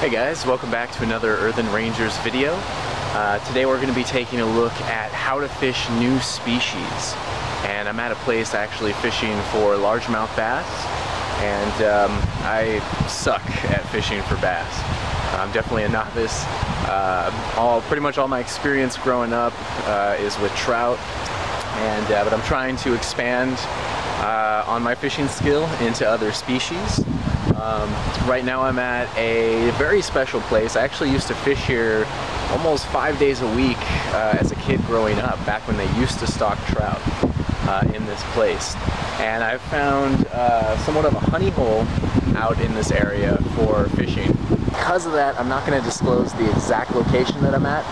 Hey guys, welcome back to another Earthen Rangers video. Today we're going to be taking a look at how to fish new species. And I'm at a place actually fishing for largemouth bass, and I suck at fishing for bass. I'm definitely a novice. Pretty much all my experience growing up is with trout, but I'm trying to expand on my fishing skill into other species. Right now I'm at a very special place. I actually used to fish here almost 5 days a week as a kid growing up, back when they used to stock trout in this place. And I've found somewhat of a honey hole out in this area for fishing. Because of that, I'm not going to disclose the exact location that I'm at.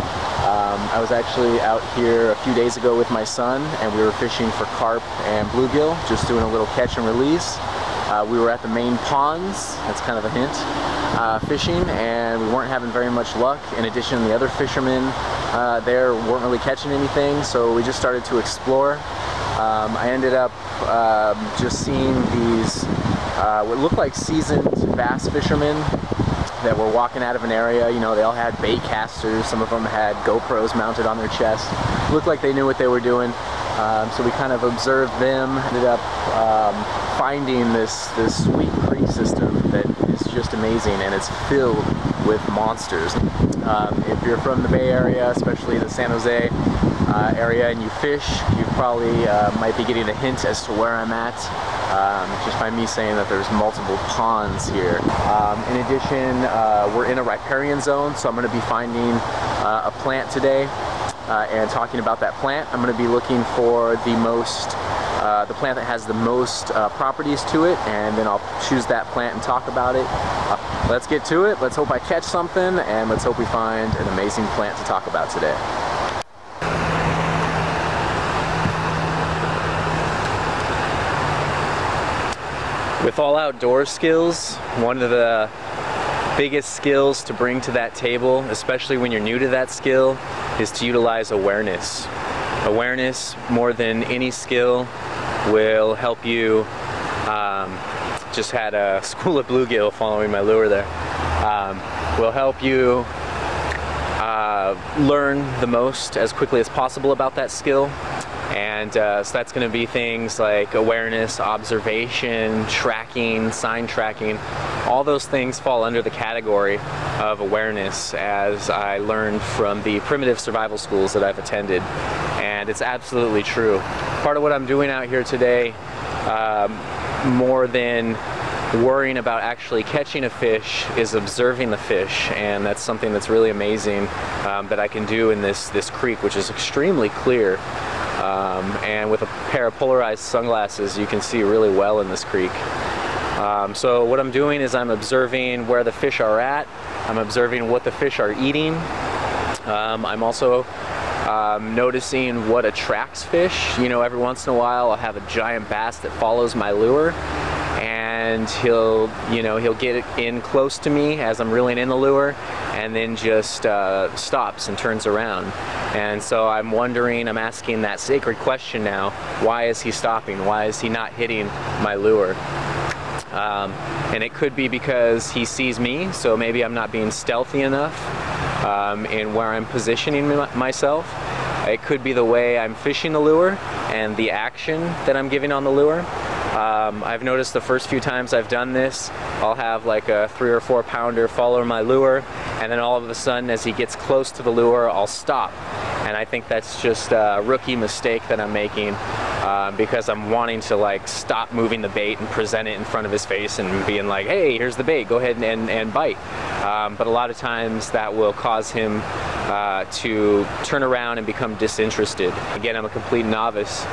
I was actually out here a few days ago with my son, and we were fishing for carp and bluegill, just doing a little catch and release. We were at the main ponds, that's kind of a hint, fishing, and we weren't having very much luck. In addition, the other fishermen there weren't really catching anything, so we just started to explore. I ended up just seeing these what looked like seasoned bass fishermen that were walking out of an area. You know, they all had bait casters, some of them had GoPros mounted on their chest. Looked like they knew what they were doing. So we kind of observed them, ended up finding this sweet creek system that is just amazing, and it's filled with monsters. If you're from the Bay Area, especially the San Jose area, and you fish, you probably might be getting a hint as to where I'm at, just by me saying that there's multiple ponds here. In addition, we're in a riparian zone, so I'm going to be finding a plant today. And talking about that plant, I'm going to be looking for the plant that has the most properties to it, and then I'll choose that plant and talk about it. Let's get to it. Let's hope I catch something, and let's hope we find an amazing plant to talk about today. With all outdoor skills, one of the biggest skills to bring to that table, especially when you're new to that skill, is to utilize awareness. Awareness, more than any skill, will help you. Just had a school of bluegill following my lure there. Will help you learn the most as quickly as possible about that skill. And so that's going to be things like awareness, observation, tracking, sign tracking. All those things fall under the category of awareness, as I learned from the primitive survival schools that I've attended. And it's absolutely true. Part of what I'm doing out here today, more than worrying about actually catching a fish, is observing the fish. And that's something that's really amazing that I can do in this creek, which is extremely clear. And with a pair of polarized sunglasses, you can see really well in this creek. So what I'm doing is I'm observing where the fish are at. I'm observing what the fish are eating. I'm also noticing what attracts fish. You know, every once in a while I'll have a giant bass that follows my lure, and he'll get in close to me as I'm reeling in the lure, and then just stops and turns around. And so I'm asking that sacred question now: why is he stopping? Why is he not hitting my lure? And it could be because he sees me, so maybe I'm not being stealthy enough in where I'm positioning myself. It could be the way I'm fishing the lure and the action that I'm giving on the lure. I've noticed the first few times I've done this, I'll have like a 3 or 4 pounder follow my lure, and then all of a sudden as he gets close to the lure, I'll stop. And I think that's just a rookie mistake that I'm making, because I'm wanting to like stop moving the bait and present it in front of his face and being like, hey, here's the bait, go ahead and bite. But a lot of times that will cause him to turn around and become disinterested. Again, I'm a complete novice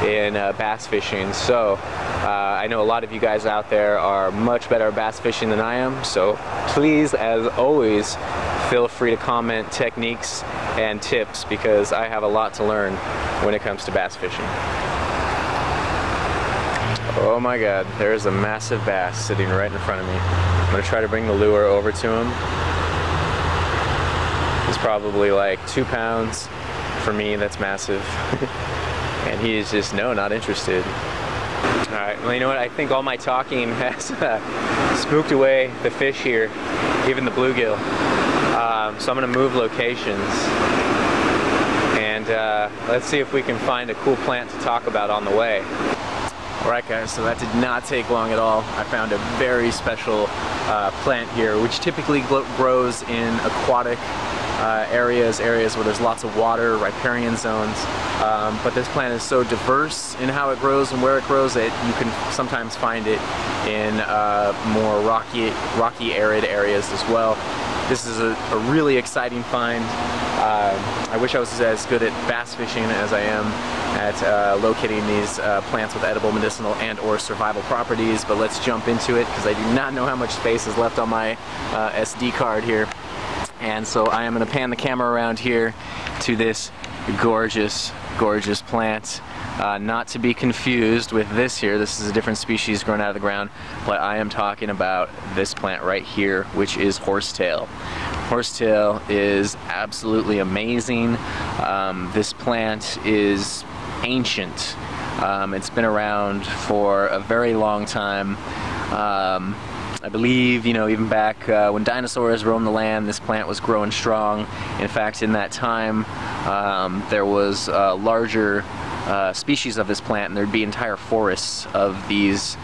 in bass fishing, so I know a lot of you guys out there are much better at bass fishing than I am, so please, as always, feel free to comment techniques and tips, because I have a lot to learn when it comes to bass fishing. Oh my god, there's a massive bass sitting right in front of me. I'm going to try to bring the lure over to him. He's probably like 2 pounds. For me, that's massive. And he's just, no, not interested. Alright, well, you know what? I think all my talking has spooked away the fish here. even the bluegill. So I'm gonna move locations, and let's see if we can find a cool plant to talk about on the way. Alright guys, so that did not take long at all. I found a very special plant here, which typically grows in aquatic areas where there's lots of water, riparian zones. But this plant is so diverse in how it grows and where it grows that you can sometimes find it in more rocky arid areas as well. This is a really exciting find. I wish I was as good at bass fishing as I am at locating these plants with edible, medicinal, and or survival properties, but let's jump into it because I do not know how much space is left on my SD card here. And so I am going to pan the camera around here to this gorgeous, gorgeous plant. Not to be confused with this here. This is a different species grown out of the ground, but I am talking about this plant right here, which is horsetail. Horsetail is absolutely amazing. This plant is ancient. It's been around for a very long time. I believe, even back when dinosaurs roamed the land, this plant was growing strong. In fact, in that time, there was larger species of this plant, and there'd be entire forests of these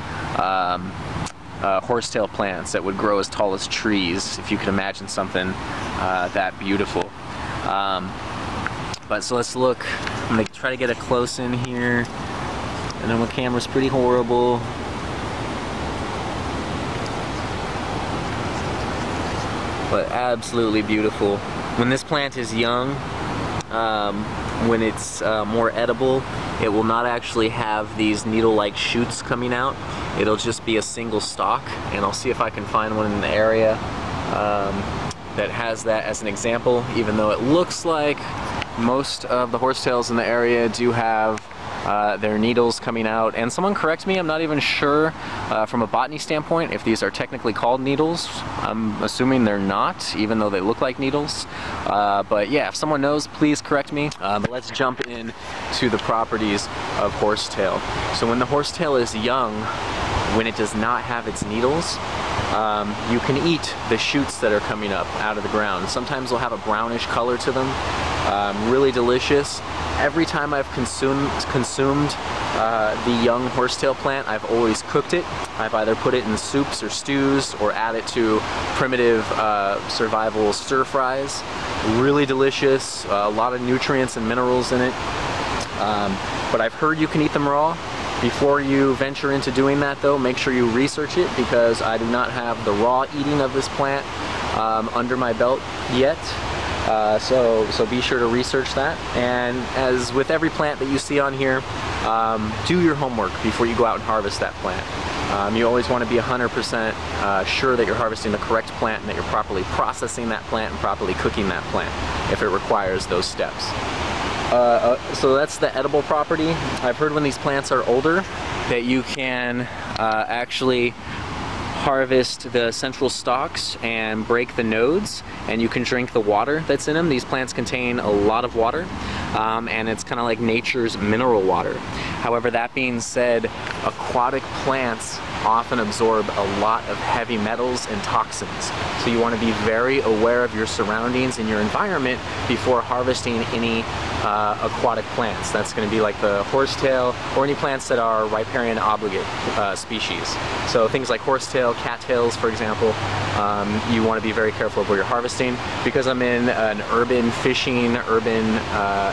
horsetail plants that would grow as tall as trees, if you could imagine something that beautiful. But so let's look. I'm going to try to get a close in here. I know my camera's pretty horrible. But absolutely beautiful. When this plant is young, when it's more edible, it will not actually have these needle-like shoots coming out. It'll just be a single stalk, and I'll see if I can find one in the area that has that as an example, even though it looks like most of the horsetails in the area do have their needles coming out. And someone correct me, I'm not even sure from a botany standpoint if these are technically called needles. I'm assuming they're not, even though they look like needles. But yeah, if someone knows, please correct me. But let's jump in to the properties of horsetail. So when the horsetail is young, when it does not have its needles, you can eat the shoots that are coming up out of the ground. Sometimes they'll have a brownish color to them. Really delicious. Every time I've consumed the young horsetail plant, I've always cooked it. I've either put it in soups or stews or add it to primitive survival stir fries. Really delicious, a lot of nutrients and minerals in it. But I've heard you can eat them raw. Before you venture into doing that though, make sure you research it, because I do not have the raw eating of this plant under my belt yet. So be sure to research that. And as with every plant that you see on here, do your homework before you go out and harvest that plant. You always want to be 100% sure that you're harvesting the correct plant and that you're properly processing that plant and properly cooking that plant if it requires those steps. So that's the edible property. I've heard when these plants are older that you can actually harvest the central stalks and break the nodes, and you can drink the water that's in them. These plants contain a lot of water, and it's kind of like nature's mineral water. However, that being said, aquatic plants often absorb a lot of heavy metals and toxins. So you want to be very aware of your surroundings and your environment before harvesting any aquatic plants. That's going to be like the horsetail or any plants that are riparian obligate species. So things like horsetail, cattails, for example, you want to be very careful of where you're harvesting. Because I'm in an urban fishing, urban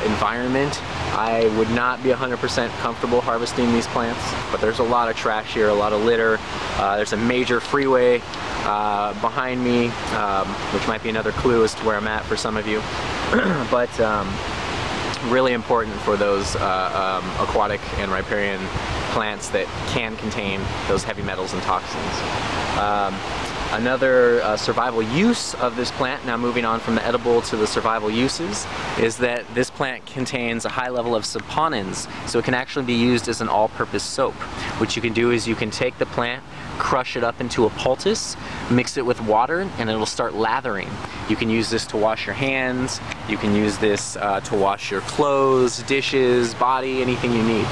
environment, I would not be 100% comfortable harvesting these plants, but there's a lot of trash here, a lot of litter. There's a major freeway behind me, which might be another clue as to where I'm at for some of you. But really important for those aquatic and riparian plants that can contain those heavy metals and toxins. Another survival use of this plant, now moving on from the edible to the survival uses, is that this plant contains a high level of saponins, so it can actually be used as an all-purpose soap. What you can do is you can take the plant, crush it up into a poultice, mix it with water, and it'll start lathering. You can use this to wash your hands, you can use this to wash your clothes, dishes, body, anything you need.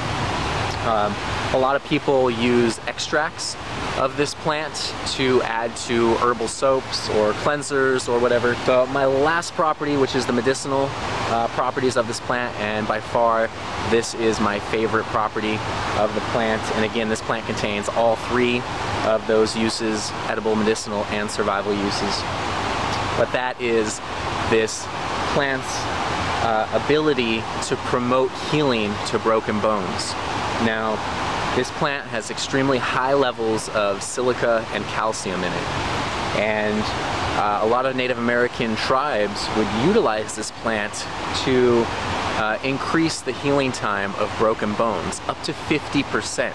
A lot of people use extracts of this plant to add to herbal soaps or cleansers or whatever. So my last property, which is the medicinal properties of this plant, and by far this is my favorite property of the plant. And again, this plant contains all three of those uses: edible, medicinal, and survival uses. But that is this plant's ability to promote healing to broken bones. Now, this plant has extremely high levels of silica and calcium in it, and a lot of Native American tribes would utilize this plant to increase the healing time of broken bones up to 50%.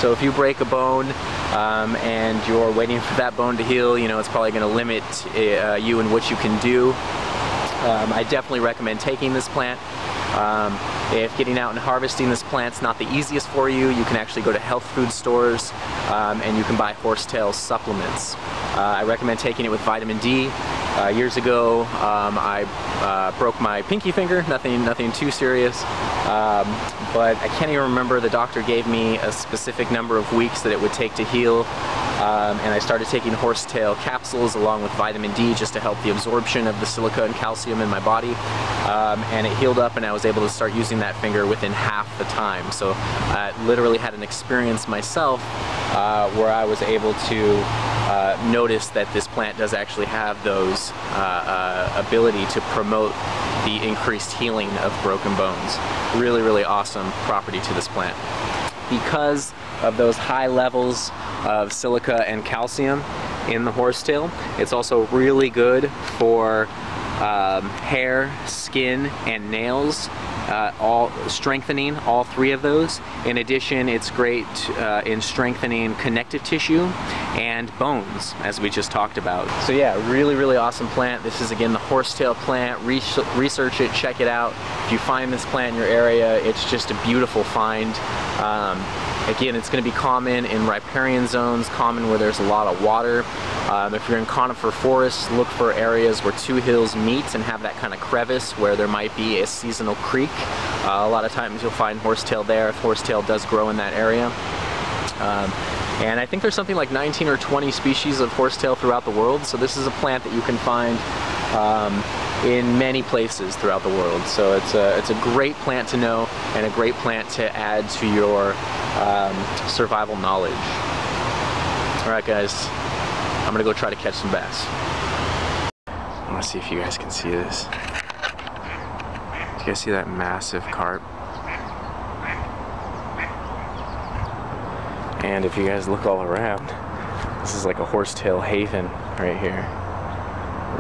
So if you break a bone and you're waiting for that bone to heal, you know, it's probably going to limit you in what you can do. I definitely recommend taking this plant. If getting out and harvesting this plant's not the easiest for you, you can actually go to health food stores and you can buy Horsetail supplements. I recommend taking it with vitamin D. Years ago, I broke my pinky finger, nothing too serious, but I can't even remember. The doctor gave me a specific number of weeks that it would take to heal, and I started taking Horsetail capsules along with vitamin D just to help the absorption of the silica and calcium in my body, and it healed up, and I was able to start using that finger within half the time. So I literally had an experience myself where I was able to notice that this plant does actually have those ability to promote the increased healing of broken bones. Really, really awesome property to this plant. Because of those high levels of silica and calcium in the horsetail, it's also really good for hair, skin, and nails, all strengthening all three of those. In addition, it's great in strengthening connective tissue and bones, as we just talked about. So yeah, really, really awesome plant. This is again the horsetail plant. Research it, check it out. If you find this plant in your area, it's just a beautiful find. Again, it's going to be common in riparian zones, common where there's a lot of water. If you're in conifer forests, look for areas where two hills meet and have that kind of crevice where there might be a seasonal creek. A lot of times you'll find horsetail there if horsetail does grow in that area. And I think there's something like 19 or 20 species of horsetail throughout the world, so this is a plant that you can find in many places throughout the world. So it's a great plant to know and a great plant to add to your survival knowledge. Alright guys, I'm gonna go try to catch some bass. I want to see if you guys can see this. Do you guys see that massive carp? And if you guys look all around, this is like a horsetail haven right here.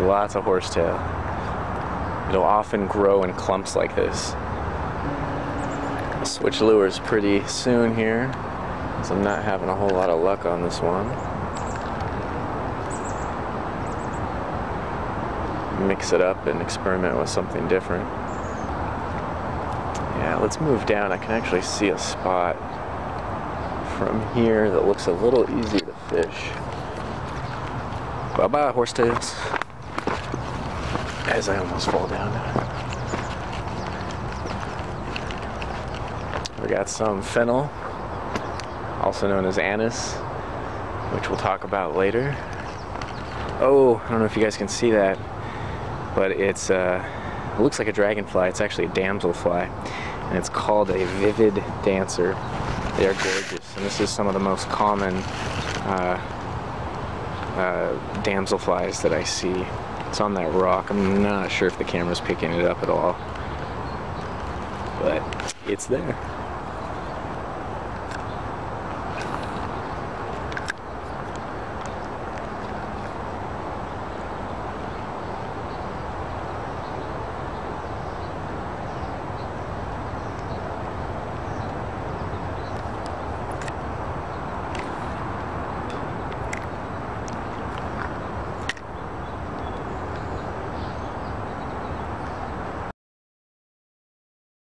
Lots of horsetail. It'll often grow in clumps like this. I'll switch lures pretty soon here, because I'm not having a whole lot of luck on this one. Mix it up and experiment with something different. Yeah, let's move down. I can actually see a spot from here that looks a little easier to fish. Bye-bye, horsetails. As I almost fall down. We got some fennel, also known as anise, which we'll talk about later. Oh, I don't know if you guys can see that, but it looks like a dragonfly. It's actually a damselfly, and it's called a vivid dancer. They are gorgeous, and this is some of the most common damselflies that I see. It's on that rock. I'm not sure if the camera's picking it up at all, but it's there.